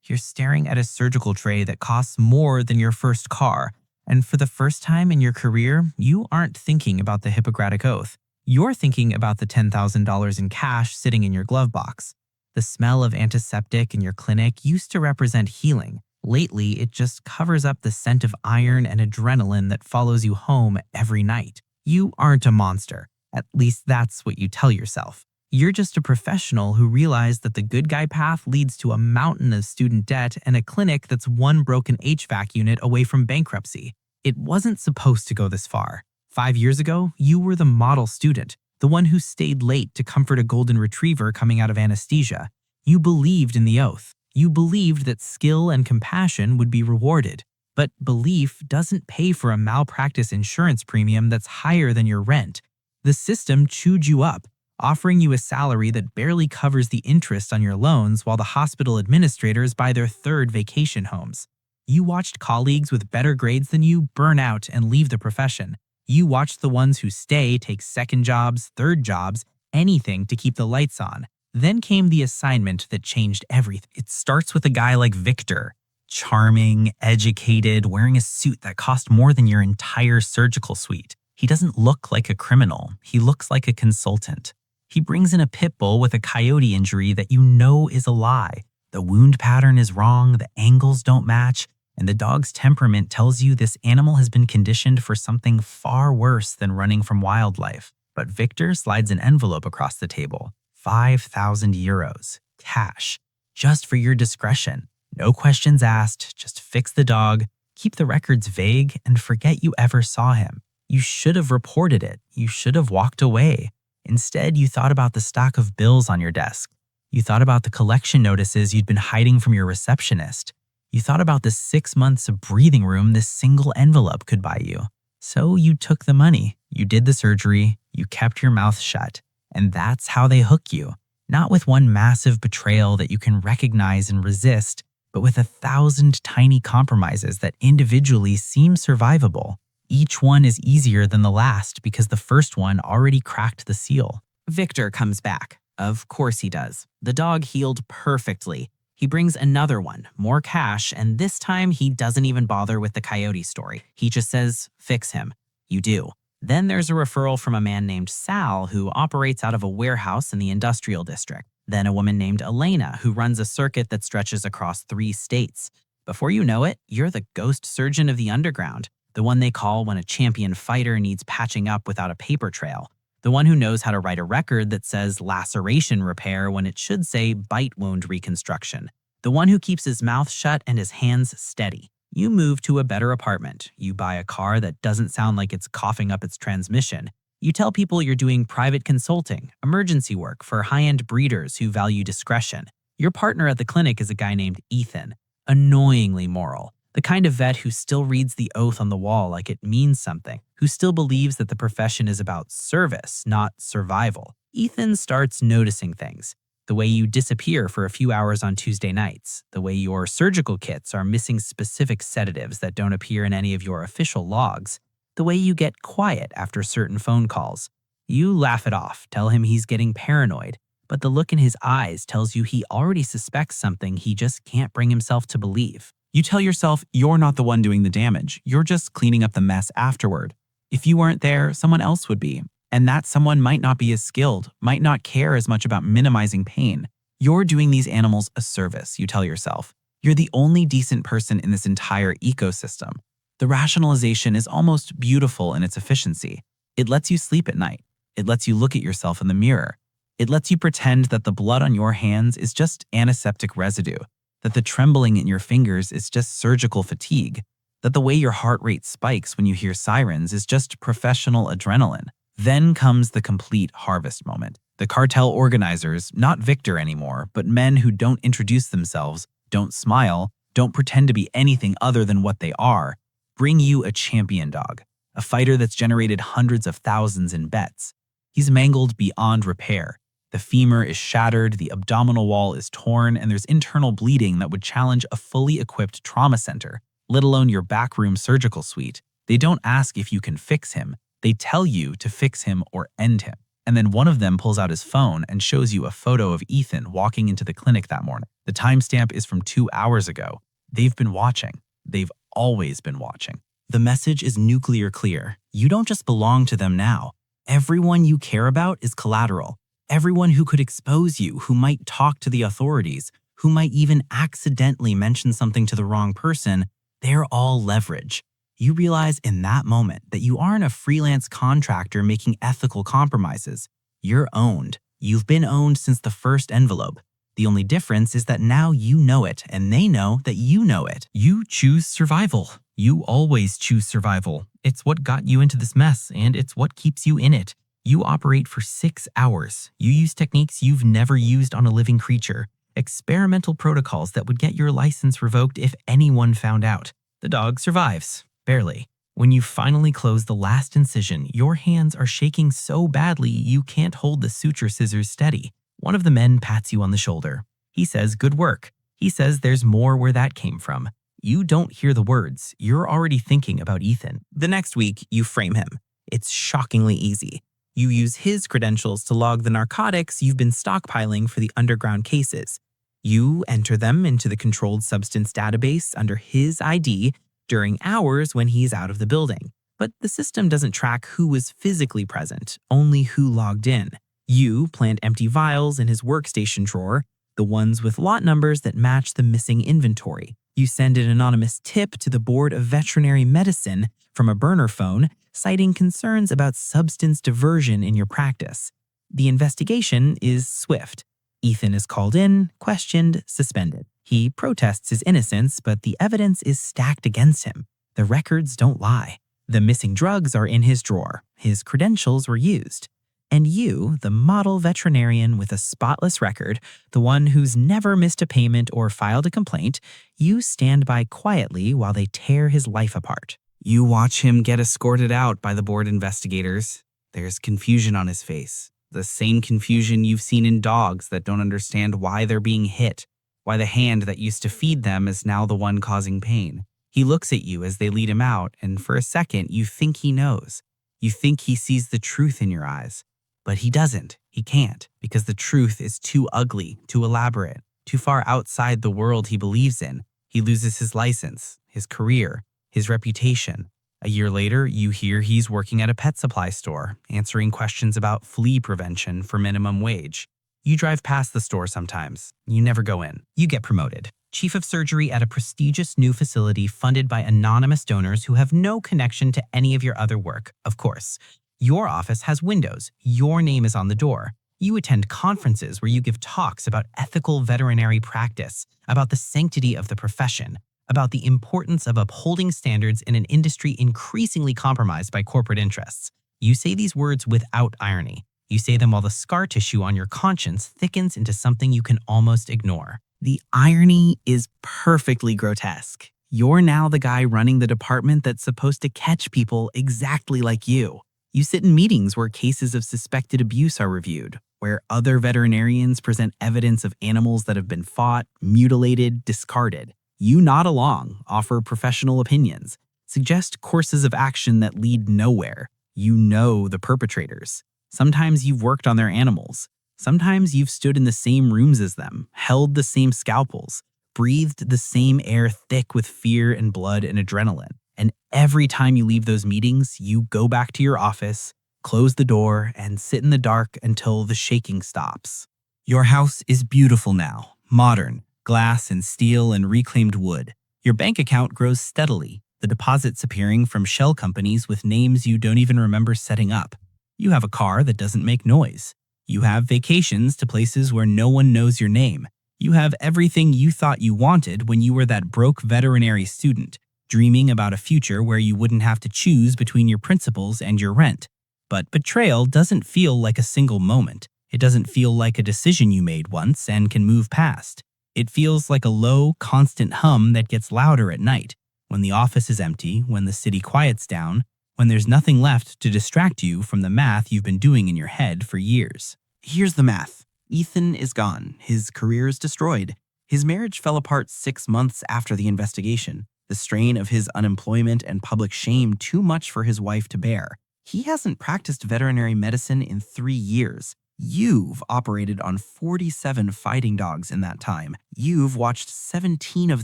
You're staring at a surgical tray that costs more than your first car, and for the first time in your career, you aren't thinking about the Hippocratic Oath. You're thinking about the $10,000 in cash sitting in your glove box. The smell of antiseptic in your clinic used to represent healing. Lately, it just covers up the scent of iron and adrenaline that follows you home every night. You aren't a monster. At least that's what you tell yourself. You're just a professional who realized that the good guy path leads to a mountain of student debt and a clinic that's one broken HVAC unit away from bankruptcy. It wasn't supposed to go this far. 5 years ago, you were the model student, the one who stayed late to comfort a golden retriever coming out of anesthesia. You believed in the oath. You believed that skill and compassion would be rewarded. But belief doesn't pay for a malpractice insurance premium that's higher than your rent. The system chewed you up, offering you a salary that barely covers the interest on your loans while the hospital administrators buy their third vacation homes. You watched colleagues with better grades than you burn out and leave the profession. You watched the ones who stay take second jobs, third jobs, anything to keep the lights on. Then came the assignment that changed everything. It starts with a guy like Victor. Charming, educated, wearing a suit that cost more than your entire surgical suite. He doesn't look like a criminal. He looks like a consultant. He brings in a pit bull with a coyote injury that you know is a lie. The wound pattern is wrong, the angles don't match, and the dog's temperament tells you this animal has been conditioned for something far worse than running from wildlife. But Victor slides an envelope across the table. 5,000 euros. Cash. Just for your discretion. No questions asked, just fix the dog, keep the records vague, and forget you ever saw him. You should have reported it. You should have walked away. Instead, you thought about the stack of bills on your desk. You thought about the collection notices you'd been hiding from your receptionist. You thought about the 6 months of breathing room this single envelope could buy you. So you took the money, you did the surgery, you kept your mouth shut. And that's how they hook you. Not with one massive betrayal that you can recognize and resist, but with 1,000 tiny compromises that individually seem survivable. Each one is easier than the last because the first one already cracked the seal. Victor comes back. Of course he does. The dog healed perfectly. He brings another one, more cash, and this time he doesn't even bother with the coyote story. He just says, fix him. You do. Then there's a referral from a man named Sal who operates out of a warehouse in the industrial district. Then a woman named Elena who runs a circuit that stretches across 3 states. Before you know it, you're the ghost surgeon of the underground, the one they call when a champion fighter needs patching up without a paper trail, the one who knows how to write a record that says laceration repair when it should say bite wound reconstruction, the one who keeps his mouth shut and his hands steady. You move to a better apartment. You buy a car that doesn't sound like it's coughing up its transmission. You tell people you're doing private consulting, emergency work for high-end breeders who value discretion. Your partner at the clinic is a guy named Ethan, annoyingly moral, the kind of vet who still reads the oath on the wall like it means something, who still believes that the profession is about service, not survival. Ethan starts noticing things. The way you disappear for a few hours on Tuesday nights, the way your surgical kits are missing specific sedatives that don't appear in any of your official logs, the way you get quiet after certain phone calls. You laugh it off, tell him he's getting paranoid, but the look in his eyes tells you he already suspects something he just can't bring himself to believe. You tell yourself you're not the one doing the damage, you're just cleaning up the mess afterward. If you weren't there, someone else would be. And that someone might not be as skilled, might not care as much about minimizing pain. You're doing these animals a service, you tell yourself. You're the only decent person in this entire ecosystem. The rationalization is almost beautiful in its efficiency. It lets you sleep at night. It lets you look at yourself in the mirror. It lets you pretend that the blood on your hands is just antiseptic residue, that the trembling in your fingers is just surgical fatigue, that the way your heart rate spikes when you hear sirens is just professional adrenaline. Then comes the complete harvest moment. The cartel organizers, not Victor anymore, but men who don't introduce themselves, don't smile, don't pretend to be anything other than what they are, bring you a champion dog, a fighter that's generated hundreds of thousands in bets. He's mangled beyond repair. The femur is shattered, the abdominal wall is torn, and there's internal bleeding that would challenge a fully equipped trauma center, let alone your backroom surgical suite. They don't ask if you can fix him. They tell you to fix him or end him. And then one of them pulls out his phone and shows you a photo of Ethan walking into the clinic that morning. The timestamp is from 2 hours ago. They've been watching. They've always been watching. The message is nuclear clear. You don't just belong to them now. Everyone you care about is collateral. Everyone who could expose you, who might talk to the authorities, who might even accidentally mention something to the wrong person, they're all leverage. You realize in that moment that you aren't a freelance contractor making ethical compromises. You're owned. You've been owned since the first envelope. The only difference is that now you know it, and they know that you know it. You choose survival. You always choose survival. It's what got you into this mess, and it's what keeps you in it. You operate for 6 hours. You use techniques you've never used on a living creature. Experimental protocols that would get your license revoked if anyone found out. The dog survives. Barely. When you finally close the last incision, your hands are shaking so badly you can't hold the suture scissors steady. One of the men pats you on the shoulder. He says, "Good work." He says there's more where that came from. You don't hear the words. You're already thinking about Ethan. The next week, you frame him. It's shockingly easy. You use his credentials to log the narcotics you've been stockpiling for the underground cases. You enter them into the controlled substance database under his ID during hours when he's out of the building. But the system doesn't track who was physically present, only who logged in. You plant empty vials in his workstation drawer, the ones with lot numbers that match the missing inventory. You send an anonymous tip to the Board of Veterinary Medicine from a burner phone, citing concerns about substance diversion in your practice. The investigation is swift. Ethan is called in, questioned, suspended. He protests his innocence, but the evidence is stacked against him. The records don't lie. The missing drugs are in his drawer. His credentials were used. And you, the model veterinarian with a spotless record, the one who's never missed a payment or filed a complaint, you stand by quietly while they tear his life apart. You watch him get escorted out by the board investigators. There's confusion on his face. The same confusion you've seen in dogs that don't understand why they're being hit, why the hand that used to feed them is now the one causing pain. He looks at you as they lead him out, and for a second you think he knows. You think he sees the truth in your eyes. But he doesn't. He can't, because the truth is too ugly, too elaborate, too far outside the world he believes in. He loses his license, his career, his reputation. A year later, you hear he's working at a pet supply store, answering questions about flea prevention for minimum wage. You drive past the store sometimes. You never go in. You get promoted. Chief of surgery at a prestigious new facility funded by anonymous donors who have no connection to any of your other work, of course. Your office has windows. Your name is on the door. You attend conferences where you give talks about ethical veterinary practice, about the sanctity of the profession, about the importance of upholding standards in an industry increasingly compromised by corporate interests. You say these words without irony. You say them while the scar tissue on your conscience thickens into something you can almost ignore. The irony is perfectly grotesque. You're now the guy running the department that's supposed to catch people exactly like you. You sit in meetings where cases of suspected abuse are reviewed, where other veterinarians present evidence of animals that have been fought, mutilated, discarded. You nod along, offer professional opinions, suggest courses of action that lead nowhere. You know the perpetrators. Sometimes you've worked on their animals. Sometimes you've stood in the same rooms as them, held the same scalpels, breathed the same air thick with fear and blood and adrenaline. And every time you leave those meetings, you go back to your office, close the door, and sit in the dark until the shaking stops. Your house is beautiful now, modern, glass and steel and reclaimed wood. Your bank account grows steadily, the deposits appearing from shell companies with names you don't even remember setting up. You have a car that doesn't make noise. You have vacations to places where no one knows your name. You have everything you thought you wanted when you were that broke veterinary student, dreaming about a future where you wouldn't have to choose between your principles and your rent. But betrayal doesn't feel like a single moment. It doesn't feel like a decision you made once and can move past. It feels like a low, constant hum that gets louder at night, when the office is empty, when the city quiets down, when there's nothing left to distract you from the math you've been doing in your head for years. Here's the math. Ethan is gone. His career is destroyed. His marriage fell apart 6 months after the investigation. The strain of his unemployment and public shame too much for his wife to bear. He hasn't practiced veterinary medicine in 3 years. You've operated on 47 fighting dogs in that time. You've watched 17 of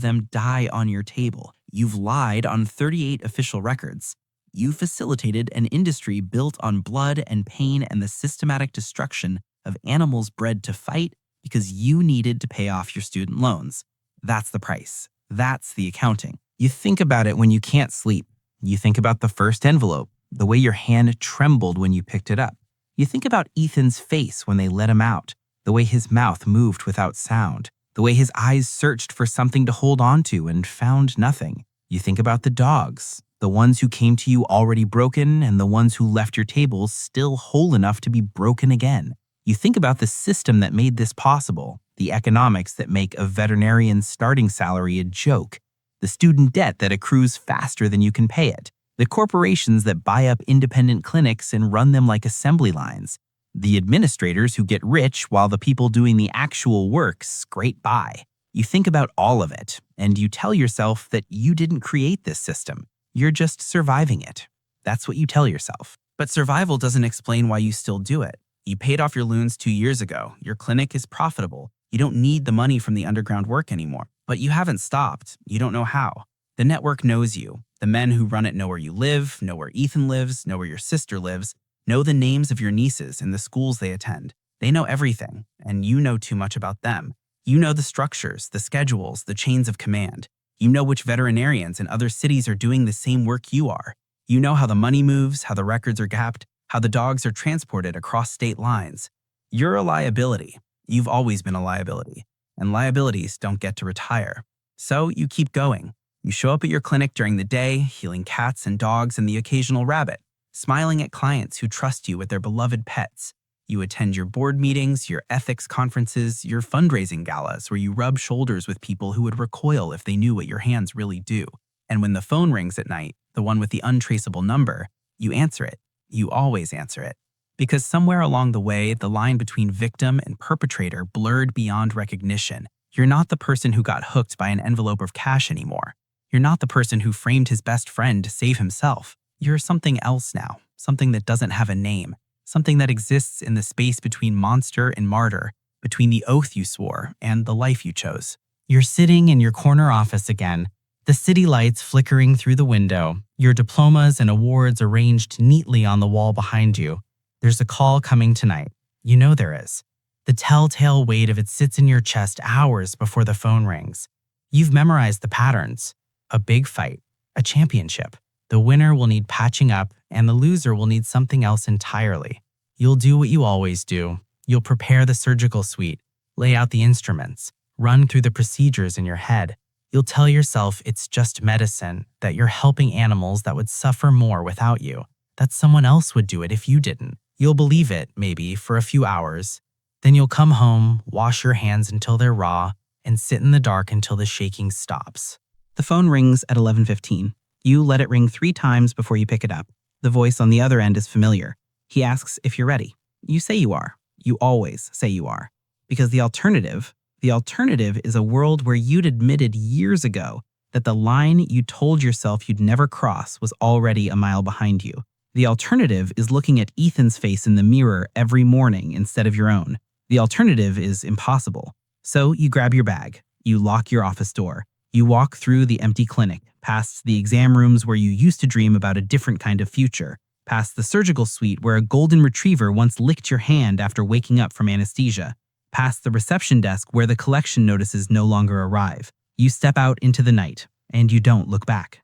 them die on your table. You've lied on 38 official records. You facilitated an industry built on blood and pain and the systematic destruction of animals bred to fight because you needed to pay off your student loans. That's the price. That's the accounting. You think about it when you can't sleep. You think about the first envelope, the way your hand trembled when you picked it up. You think about Ethan's face when they let him out, the way his mouth moved without sound, the way his eyes searched for something to hold on to and found nothing. You think about the dogs, the ones who came to you already broken and the ones who left your table still whole enough to be broken again. You think about the system that made this possible, the economics that make a veterinarian's starting salary a joke, the student debt that accrues faster than you can pay it, the corporations that buy up independent clinics and run them like assembly lines, the administrators who get rich while the people doing the actual work scrape by. You think about all of it, and you tell yourself that you didn't create this system. You're just surviving it. That's what you tell yourself. But survival doesn't explain why you still do it. You paid off your loans 2 years ago. Your clinic is profitable. You don't need the money from the underground work anymore. But you haven't stopped. You don't know how. The network knows you. The men who run it know where you live, know where Ethan lives, know where your sister lives, know the names of your nieces and the schools they attend. They know everything, and you know too much about them. You know the structures, the schedules, the chains of command. You know which veterinarians in other cities are doing the same work you are. You know how the money moves, how the records are gapped, how the dogs are transported across state lines. You're a liability. You've always been a liability, and liabilities don't get to retire. So you keep going. You show up at your clinic during the day, healing cats and dogs and the occasional rabbit, smiling at clients who trust you with their beloved pets. You attend your board meetings, your ethics conferences, your fundraising galas where you rub shoulders with people who would recoil if they knew what your hands really do. And when the phone rings at night, the one with the untraceable number, you answer it. You always answer it. Because somewhere along the way, the line between victim and perpetrator blurred beyond recognition. You're not the person who got hooked by an envelope of cash anymore. You're not the person who framed his best friend to save himself. You're something else now, something that doesn't have a name, something that exists in the space between monster and martyr, between the oath you swore and the life you chose. You're sitting in your corner office again, the city lights flickering through the window, your diplomas and awards arranged neatly on the wall behind you. There's a call coming tonight. You know there is. The telltale weight of it sits in your chest hours before the phone rings. You've memorized the patterns. A big fight, a championship. The winner will need patching up, and the loser will need something else entirely. You'll do what you always do. You'll prepare the surgical suite, lay out the instruments, run through the procedures in your head. You'll tell yourself it's just medicine, that you're helping animals that would suffer more without you, that someone else would do it if you didn't. You'll believe it, maybe, for a few hours. Then you'll come home, wash your hands until they're raw, and sit in the dark until the shaking stops. The phone rings at 11:15. You let it ring 3 times before you pick it up. The voice on the other end is familiar. He asks if you're ready. You say you are. You always say you are. Because the alternative is a world where you'd admitted years ago that the line you told yourself you'd never cross was already a mile behind you. The alternative is looking at Ethan's face in the mirror every morning instead of your own. The alternative is impossible. So you grab your bag. You lock your office door. You walk through the empty clinic, past the exam rooms where you used to dream about a different kind of future, past the surgical suite where a golden retriever once licked your hand after waking up from anesthesia, past the reception desk where the collection notices no longer arrive. You step out into the night, and you don't look back.